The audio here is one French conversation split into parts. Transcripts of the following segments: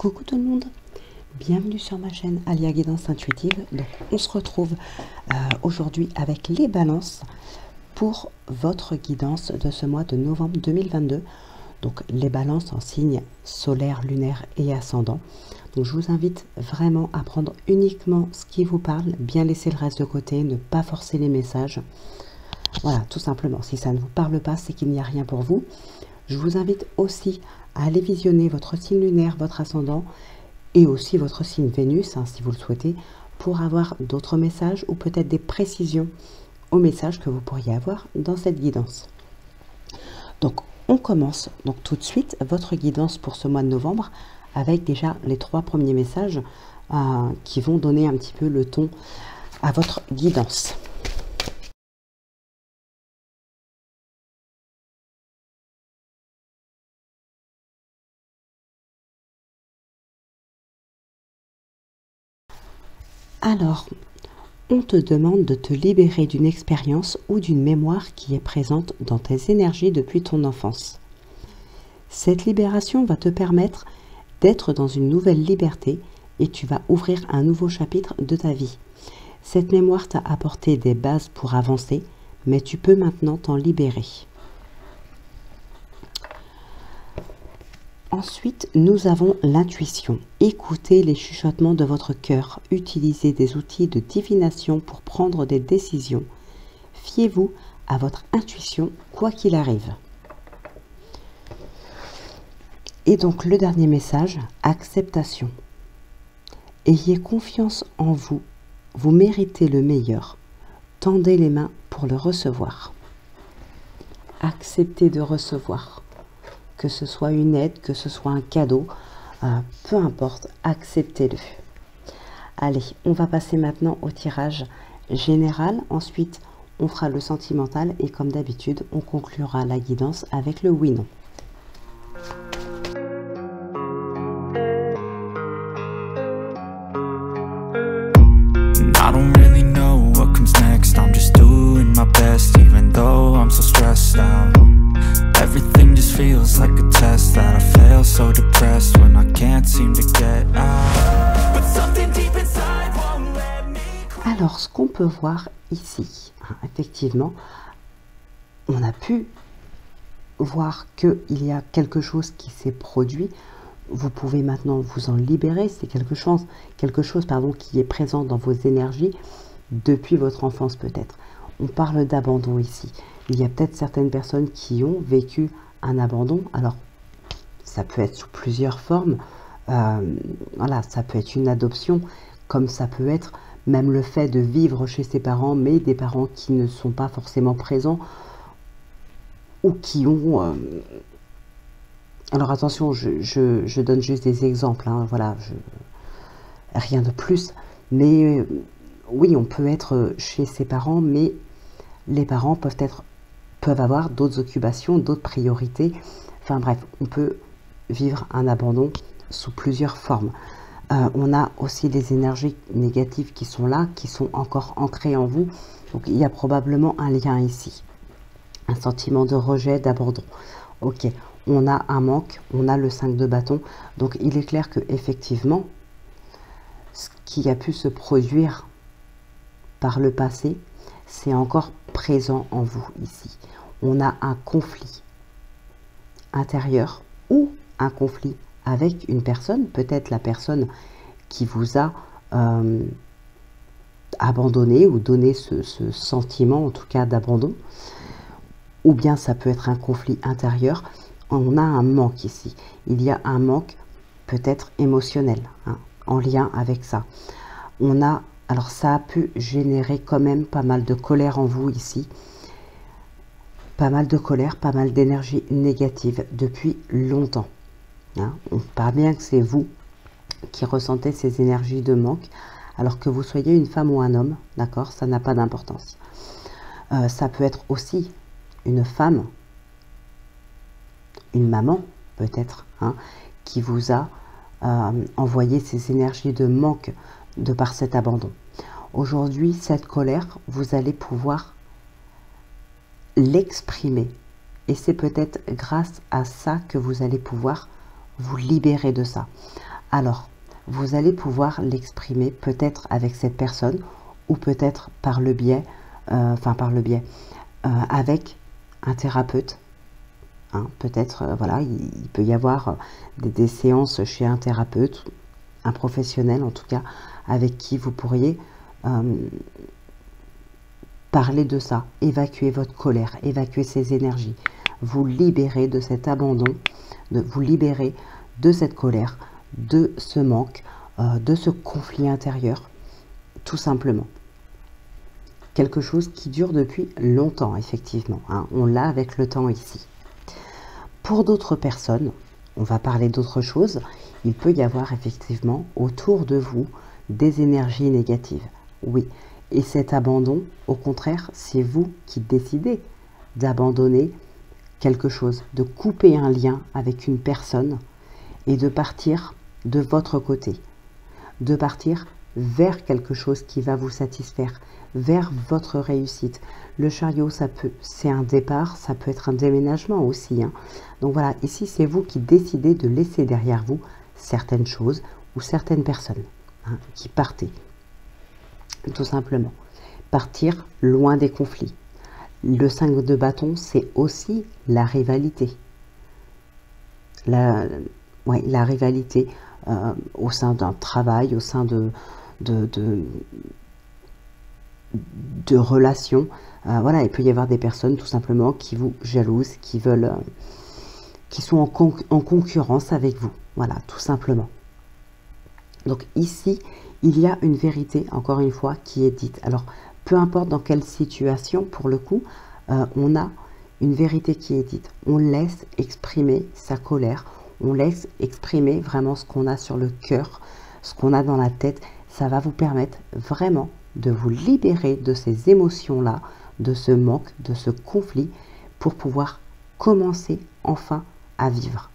Coucou tout le monde, bienvenue sur ma chaîne Alia Guidance Intuitive. Donc on se retrouve aujourd'hui avec les balances pour votre guidance de ce mois de novembre 2022. Donc les balances en signe solaire, lunaire et ascendant. Donc je vous invite vraiment à prendre uniquement ce qui vous parle, bien laisser le reste de côté, ne pas forcer les messages. Voilà, tout simplement, si ça ne vous parle pas, c'est qu'il n'y a rien pour vous. Je vous invite aussi à aller visionner votre signe lunaire, votre ascendant et aussi votre signe Vénus, hein, si vous le souhaitez, pour avoir d'autres messages ou peut-être des précisions aux messages que vous pourriez avoir dans cette guidance. Donc, on commence donc tout de suite votre guidance pour ce mois de novembre avec déjà les 3 premiers messages qui vont donner un petit peu le ton à votre guidance. Alors, on te demande de te libérer d'une expérience ou d'une mémoire qui est présente dans tes énergies depuis ton enfance. Cette libération va te permettre d'être dans une nouvelle liberté et tu vas ouvrir un nouveau chapitre de ta vie. Cette mémoire t'a apporté des bases pour avancer, mais tu peux maintenant t'en libérer. Ensuite, nous avons l'intuition. Écoutez les chuchotements de votre cœur. Utilisez des outils de divination pour prendre des décisions. Fiez-vous à votre intuition, quoi qu'il arrive. Et donc, le dernier message, acceptation. Ayez confiance en vous. Vous méritez le meilleur. Tendez les mains pour le recevoir. Acceptez de recevoir. Que ce soit une aide, que ce soit un cadeau, peu importe, acceptez-le. Allez, on va passer maintenant au tirage général. Ensuite, on fera le sentimental et comme d'habitude, on conclura la guidance avec le oui-non. I don't really know what comes next. I'm just doing my best, even though I'm so stressed out. Everything just feels like a test that I fail, so depressed when I can't seem to get out. But something deep inside won't let me cry. Alors, ce qu'on peut voir ici, effectivement, on a pu voir qu'il y a quelque chose qui s'est produit. Vous pouvez maintenant vous en libérer. C'est quelque chose qui est présent dans vos énergies depuis votre enfance peut-être. On parle d'abandon ici. Il y a peut-être certaines personnes qui ont vécu un abandon. Alors, ça peut être sous plusieurs formes. Voilà, ça peut être une adoption, comme ça peut être même le fait de vivre chez ses parents, mais des parents qui ne sont pas forcément présents ou qui ont... Alors attention, je donne juste des exemples, hein, voilà, rien de plus. Mais oui, on peut être chez ses parents, mais les parents peuvent avoir d'autres occupations, d'autres priorités. Enfin bref, on peut vivre un abandon sous plusieurs formes. On a aussi des énergies négatives qui sont là, qui sont encore ancrées en vous. Donc il y a probablement un lien ici. Un sentiment de rejet, d'abandon. Ok, on a un manque, on a le 5 de bâton. Donc il est clair que effectivement, ce qui a pu se produire par le passé, c'est encore présent en vous ici. On a un conflit intérieur ou un conflit avec une personne, peut-être la personne qui vous a abandonné ou donné ce sentiment, en tout cas d'abandon. Ou bien ça peut être un conflit intérieur. On a un manque ici. Il y a un manque peut-être émotionnel, hein, en lien avec ça. Alors ça a pu générer quand même pas mal de colère en vous ici. Pas mal de colère, pas mal d'énergie négative depuis longtemps. Hein. On parle bien que c'est vous qui ressentez ces énergies de manque, alors que vous soyez une femme ou un homme, d'accord, ça n'a pas d'importance. Ça peut être aussi une femme, une maman peut-être, hein, qui vous a envoyé ces énergies de manque de par cet abandon. Aujourd'hui, cette colère, vous allez pouvoir l'exprimer. Et c'est peut-être grâce à ça que vous allez pouvoir vous libérer de ça. Alors, vous allez pouvoir l'exprimer peut-être avec cette personne ou peut-être par le biais, avec un thérapeute. Hein, peut-être, voilà, il peut y avoir des séances chez un thérapeute, un professionnel en tout cas, avec qui vous pourriez parler de ça, évacuer votre colère, évacuer ces énergies, vous libérer de cet abandon, vous libérer de cette colère, de ce manque, de ce conflit intérieur, tout simplement. Quelque chose qui dure depuis longtemps, effectivement. Hein, on l'a avec le temps ici. Pour d'autres personnes, on va parler d'autre chose, il peut y avoir effectivement autour de vous des énergies négatives. Oui, et cet abandon, au contraire, c'est vous qui décidez d'abandonner quelque chose, de couper un lien avec une personne et de partir de votre côté, de partir vers quelque chose qui va vous satisfaire, vers votre réussite. Le chariot, c'est un départ, ça peut être un déménagement aussi. Hein. Donc voilà, ici c'est vous qui décidez de laisser derrière vous certaines choses ou certaines personnes qui partez. Tout simplement. Partir loin des conflits. Le 5 de bâton, c'est aussi la rivalité. La rivalité au sein d'un travail, au sein de relations. Voilà, il peut y avoir des personnes tout simplement qui vous jalousent, qui veulent, qui sont en concurrence avec vous. Voilà, tout simplement. Donc ici, il y a une vérité, encore une fois, qui est dite. Alors, peu importe dans quelle situation, pour le coup, on a une vérité qui est dite. On laisse exprimer sa colère, on laisse exprimer vraiment ce qu'on a sur le cœur, ce qu'on a dans la tête. Ça va vous permettre vraiment de vous libérer de ces émotions-là, de ce manque, de ce conflit, pour pouvoir commencer enfin à vivre.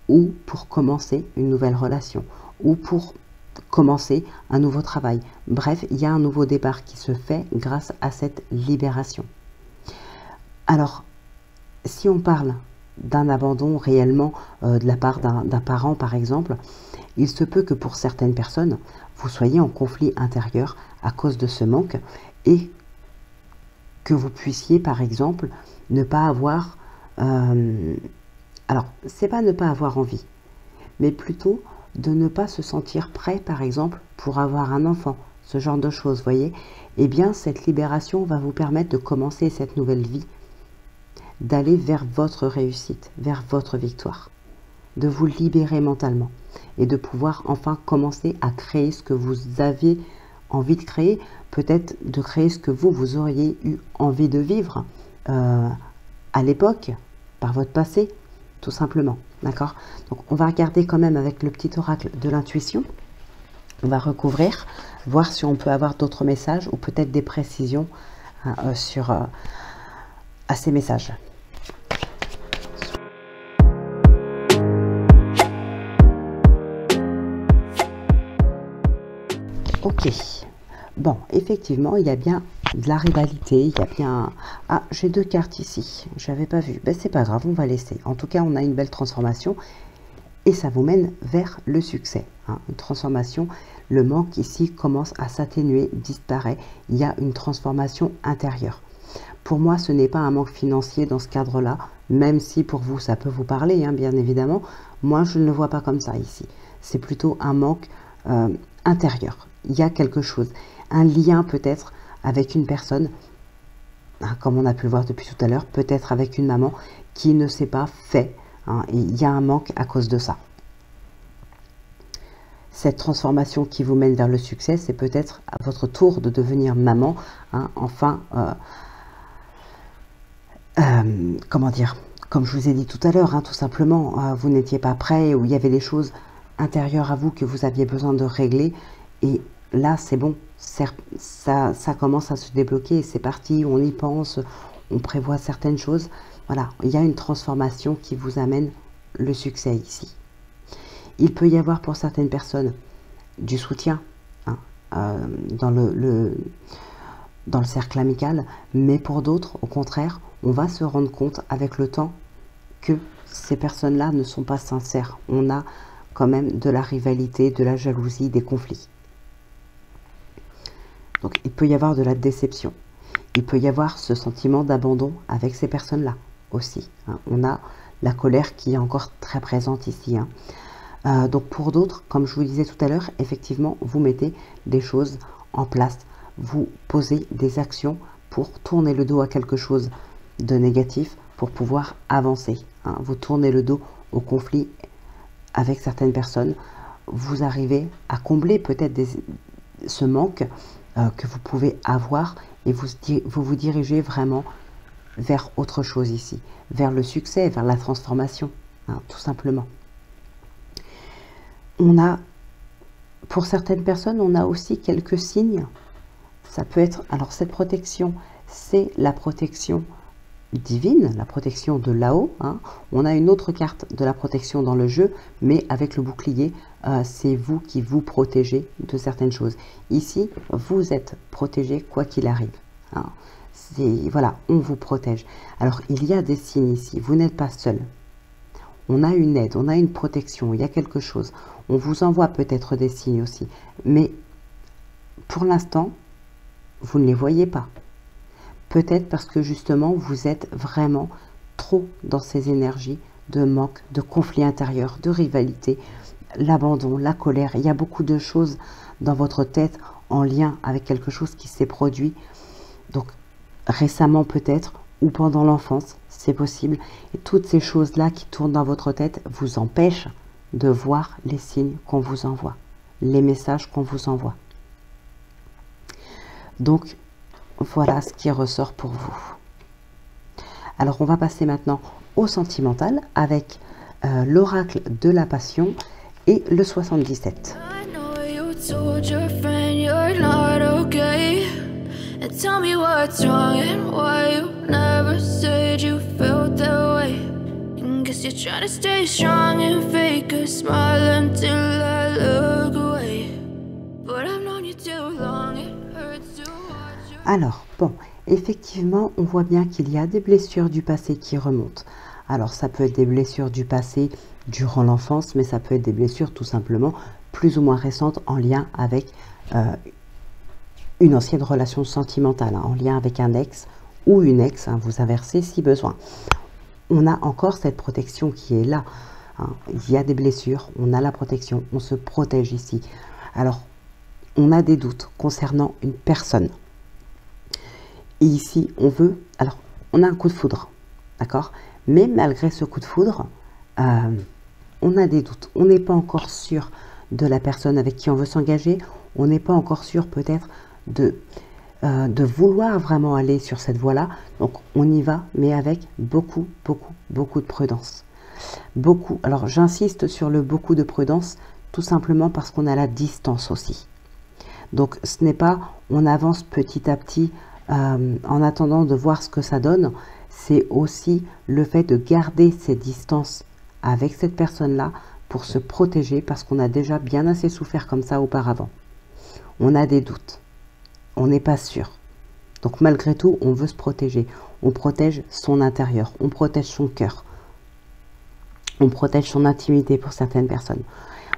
Ou pour commencer une nouvelle relation, ou pour commencer un nouveau travail. Bref, il y a un nouveau départ qui se fait grâce à cette libération. Alors, si on parle d'un abandon réellement de la part d'un parent, par exemple, il se peut que pour certaines personnes, vous soyez en conflit intérieur à cause de ce manque et que vous puissiez, par exemple, ne pas avoir... alors, c'est pas ne pas avoir envie, mais plutôt de ne pas se sentir prêt, par exemple, pour avoir un enfant, ce genre de choses, voyez. Eh bien, cette libération va vous permettre de commencer cette nouvelle vie, d'aller vers votre réussite, vers votre victoire, de vous libérer mentalement et de pouvoir enfin commencer à créer ce que vous aviez envie de créer, peut-être de créer ce que vous auriez eu envie de vivre à l'époque, par votre passé, tout simplement. D'accord? Donc, on va regarder quand même avec le petit oracle de l'intuition. On va recouvrir, voir si on peut avoir d'autres messages ou peut-être des précisions à ces messages. Ok. Bon, effectivement, il y a bien de la rivalité, il y a bien... Ah, j'ai deux cartes ici, je n'avais pas vu. Ben, c'est pas grave, on va laisser. En tout cas, on a une belle transformation et ça vous mène vers le succès. Hein. Une transformation, le manque ici commence à s'atténuer, disparaît. Il y a une transformation intérieure. Pour moi, ce n'est pas un manque financier dans ce cadre-là, même si pour vous, ça peut vous parler, hein, bien évidemment. Moi, je ne le vois pas comme ça ici. C'est plutôt un manque intérieur. Il y a quelque chose, un lien peut-être avec une personne, hein, comme on a pu le voir depuis tout à l'heure, peut-être avec une maman qui ne s'est pas fait. Hein, et il y a un manque à cause de ça. Cette transformation qui vous mène vers le succès, c'est peut-être à votre tour de devenir maman. Hein, enfin, comment dire, comme je vous ai dit tout à l'heure, hein, tout simplement, vous n'étiez pas prêt ou il y avait des choses intérieures à vous que vous aviez besoin de régler. Et là, c'est bon, ça commence à se débloquer et c'est parti, on y pense, on prévoit certaines choses. Voilà, il y a une transformation qui vous amène le succès ici. Il peut y avoir pour certaines personnes du soutien hein, dans le cercle amical, mais pour d'autres, au contraire, on va se rendre compte avec le temps que ces personnes-là ne sont pas sincères. On a quand même de la rivalité, de la jalousie, des conflits. Donc il peut y avoir de la déception. Il peut y avoir ce sentiment d'abandon avec ces personnes-là aussi. Hein. On a la colère qui est encore très présente ici. Hein. Donc pour d'autres, comme je vous disais tout à l'heure, effectivement, vous mettez des choses en place. Vous posez des actions pour tourner le dos à quelque chose de négatif pour pouvoir avancer. Hein. Vous tournez le dos au conflit avec certaines personnes. Vous arrivez à combler peut-être ce manque que vous pouvez avoir et vous vous dirigez vraiment vers autre chose ici, vers le succès, vers la transformation, hein, tout simplement. On a, pour certaines personnes, on a aussi quelques signes. Ça peut être, alors cette protection, c'est la protection divine, la protection de là-haut. Hein. On a une autre carte de la protection dans le jeu, mais avec le bouclier, c'est vous qui vous protégez de certaines choses. Ici, vous êtes protégé quoi qu'il arrive. Hein. Voilà, on vous protège. Alors, il y a des signes ici. Vous n'êtes pas seul. On a une aide, on a une protection, il y a quelque chose. On vous envoie peut-être des signes aussi. Mais pour l'instant, vous ne les voyez pas. Peut-être parce que justement, vous êtes vraiment trop dans ces énergies de manque, de conflit intérieur, de rivalité, l'abandon, la colère. Il y a beaucoup de choses dans votre tête en lien avec quelque chose qui s'est produit. Donc, récemment peut-être, ou pendant l'enfance, c'est possible. Et toutes ces choses-là qui tournent dans votre tête vous empêchent de voir les signes qu'on vous envoie, les messages qu'on vous envoie. Donc, voilà ce qui ressort pour vous. Alors, on va passer maintenant au sentimental avec l'oracle de la passion et le 77. Alors, bon, effectivement, on voit bien qu'il y a des blessures du passé qui remontent. Alors, ça peut être des blessures du passé durant l'enfance, mais ça peut être des blessures tout simplement plus ou moins récentes en lien avec une ancienne relation sentimentale, hein, en lien avec un ex ou une ex, hein, vous inversez si besoin. On a encore cette protection qui est là. Hein. Il y a des blessures, on a la protection, on se protège ici. Alors, on a des doutes concernant une personne. Et ici, on veut... Alors, on a un coup de foudre, d'accord? Mais malgré ce coup de foudre, on a des doutes. On n'est pas encore sûr de la personne avec qui on veut s'engager. On n'est pas encore sûr peut-être de vouloir vraiment aller sur cette voie-là. Donc, on y va, mais avec beaucoup de prudence. Beaucoup. Alors, j'insiste sur le beaucoup de prudence, tout simplement parce qu'on a la distance aussi. Donc, ce n'est pas on avance petit à petit en attendant de voir ce que ça donne. C'est aussi le fait de garder ces distances avec cette personne-là pour se protéger parce qu'on a déjà bien assez souffert comme ça auparavant. On a des doutes. On n'est pas sûr. Donc malgré tout, on veut se protéger. On protège son intérieur. On protège son cœur. On protège son intimité pour certaines personnes.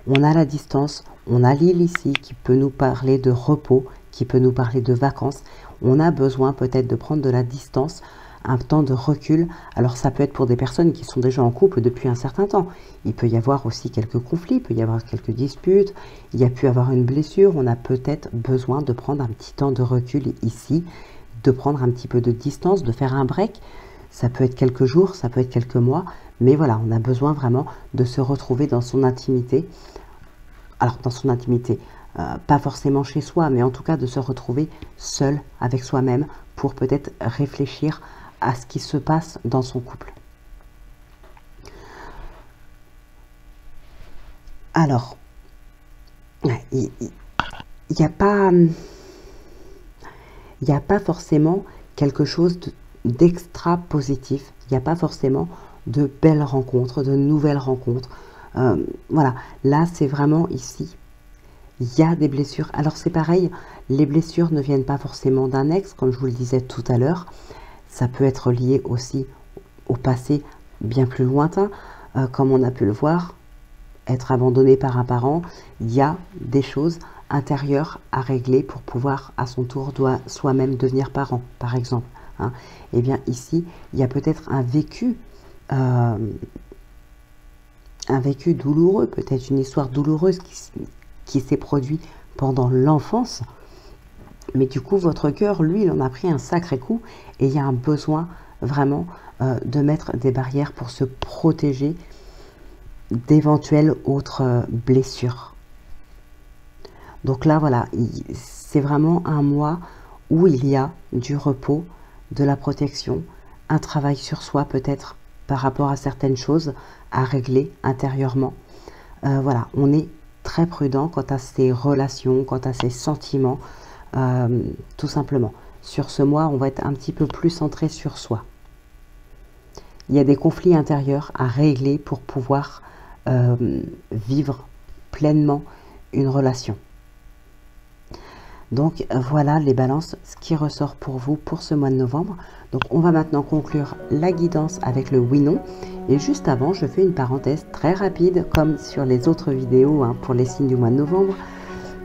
On a la distance. On a l'île ici qui peut nous parler de repos, qui peut nous parler de vacances. On a besoin peut-être de prendre de la distance, un temps de recul. Alors ça peut être pour des personnes qui sont déjà en couple depuis un certain temps. Il peut y avoir aussi quelques conflits, il peut y avoir quelques disputes, il y a pu avoir une blessure. On a peut-être besoin de prendre un petit temps de recul ici, de prendre un petit peu de distance, de faire un break. Ça peut être quelques jours, ça peut être quelques mois, mais voilà, on a besoin vraiment de se retrouver dans son intimité. Alors dans son intimité, pas forcément chez soi, mais en tout cas de se retrouver seul avec soi-même pour peut-être réfléchir à ce qui se passe dans son couple. Alors, il n'y a pas forcément quelque chose d'extra positif. Il n'y a pas forcément de belles rencontres, de nouvelles rencontres. Voilà, là c'est vraiment ici. Il y a des blessures. Alors c'est pareil, les blessures ne viennent pas forcément d'un ex, comme je vous le disais tout à l'heure. Ça peut être lié aussi au passé bien plus lointain, comme on a pu le voir être abandonné par un parent, il y a des choses intérieures à régler pour pouvoir à son tour soi-même devenir parent, par exemple. Hein. Et bien ici, il y a peut-être un vécu douloureux, peut-être une histoire douloureuse qui s'est produite pendant l'enfance. Mais du coup, votre cœur, lui, il en a pris un sacré coup et il y a un besoin vraiment de mettre des barrières pour se protéger d'éventuelles autres blessures. Donc là, voilà, c'est vraiment un mois où il y a du repos, de la protection, un travail sur soi peut-être par rapport à certaines choses à régler intérieurement. Voilà, on est très prudent quant à ses relations, quant à ses sentiments, tout simplement. Sur ce mois, on va être un petit peu plus centré sur soi. Il y a des conflits intérieurs à régler pour pouvoir vivre pleinement une relation. Donc voilà les balances, ce qui ressort pour vous pour ce mois de novembre. Donc on va maintenant conclure la guidance avec le oui/non. Et juste avant, je fais une parenthèse très rapide comme sur les autres vidéos hein, pour les signes du mois de novembre.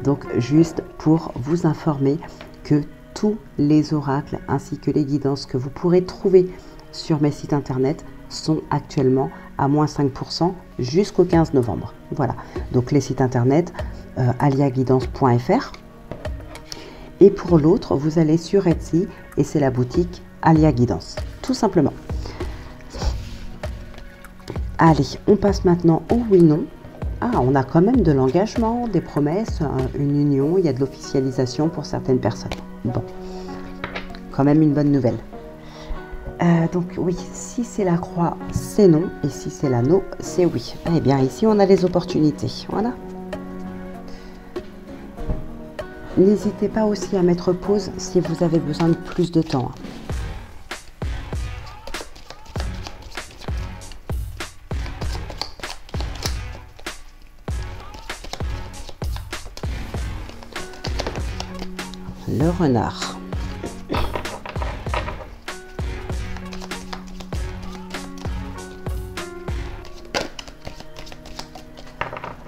Donc juste pour vous informer que tous les oracles ainsi que les guidances que vous pourrez trouver sur mes sites internet sont actuellement à moins 5% jusqu'au 15 novembre. Voilà, donc les sites internet aliaguidance.fr. Et pour l'autre, vous allez sur Etsy et c'est la boutique Alia Guidance, tout simplement. Allez, on passe maintenant au oui/non. Ah, on a quand même de l'engagement, des promesses, une union, il y a de l'officialisation pour certaines personnes. Bon, quand même une bonne nouvelle. Donc oui, si c'est la croix, c'est non. Et si c'est l'anneau, c'est oui. Eh bien ici, on a les opportunités. Voilà. N'hésitez pas aussi à mettre pause si vous avez besoin de plus de temps. Le renard.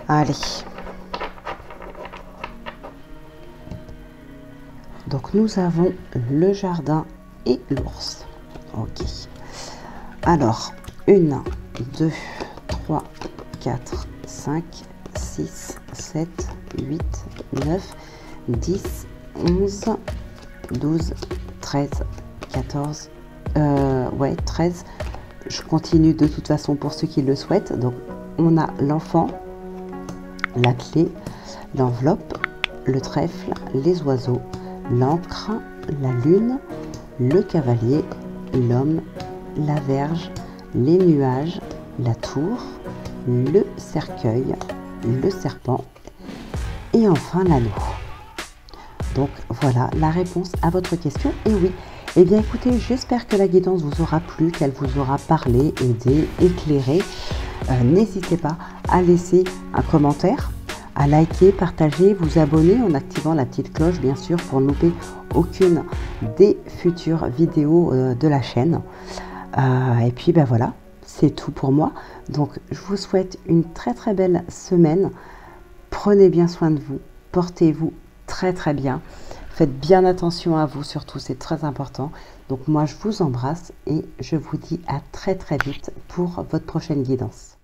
Allez. Donc nous avons le jardin et l'ours. Ok. Alors, 1, 2, 3, 4, 5, 6, 7, 8, 9, 10, 11, 12, 13, 14, ouais, 13. Je continue de toute façon pour ceux qui le souhaitent. Donc, on a l'enfant, la clé, l'enveloppe, le trèfle, les oiseaux, l'encre, la lune, le cavalier, l'homme, la verge, les nuages, la tour, le cercueil, le serpent et enfin l'anneau. Donc voilà la réponse à votre question. Et oui, eh bien écoutez, j'espère que la guidance vous aura plu, qu'elle vous aura parlé, aidé, éclairé. N'hésitez pas à laisser un commentaire, à liker, partager, vous abonner en activant la petite cloche bien sûr pour ne louper aucune des futures vidéos de la chaîne. Et puis ben voilà, c'est tout pour moi. Donc je vous souhaite une très très belle semaine. Prenez bien soin de vous, portez-vous très très bien. Faites bien attention à vous surtout, c'est très important. Donc moi je vous embrasse et je vous dis à très très vite pour votre prochaine guidance.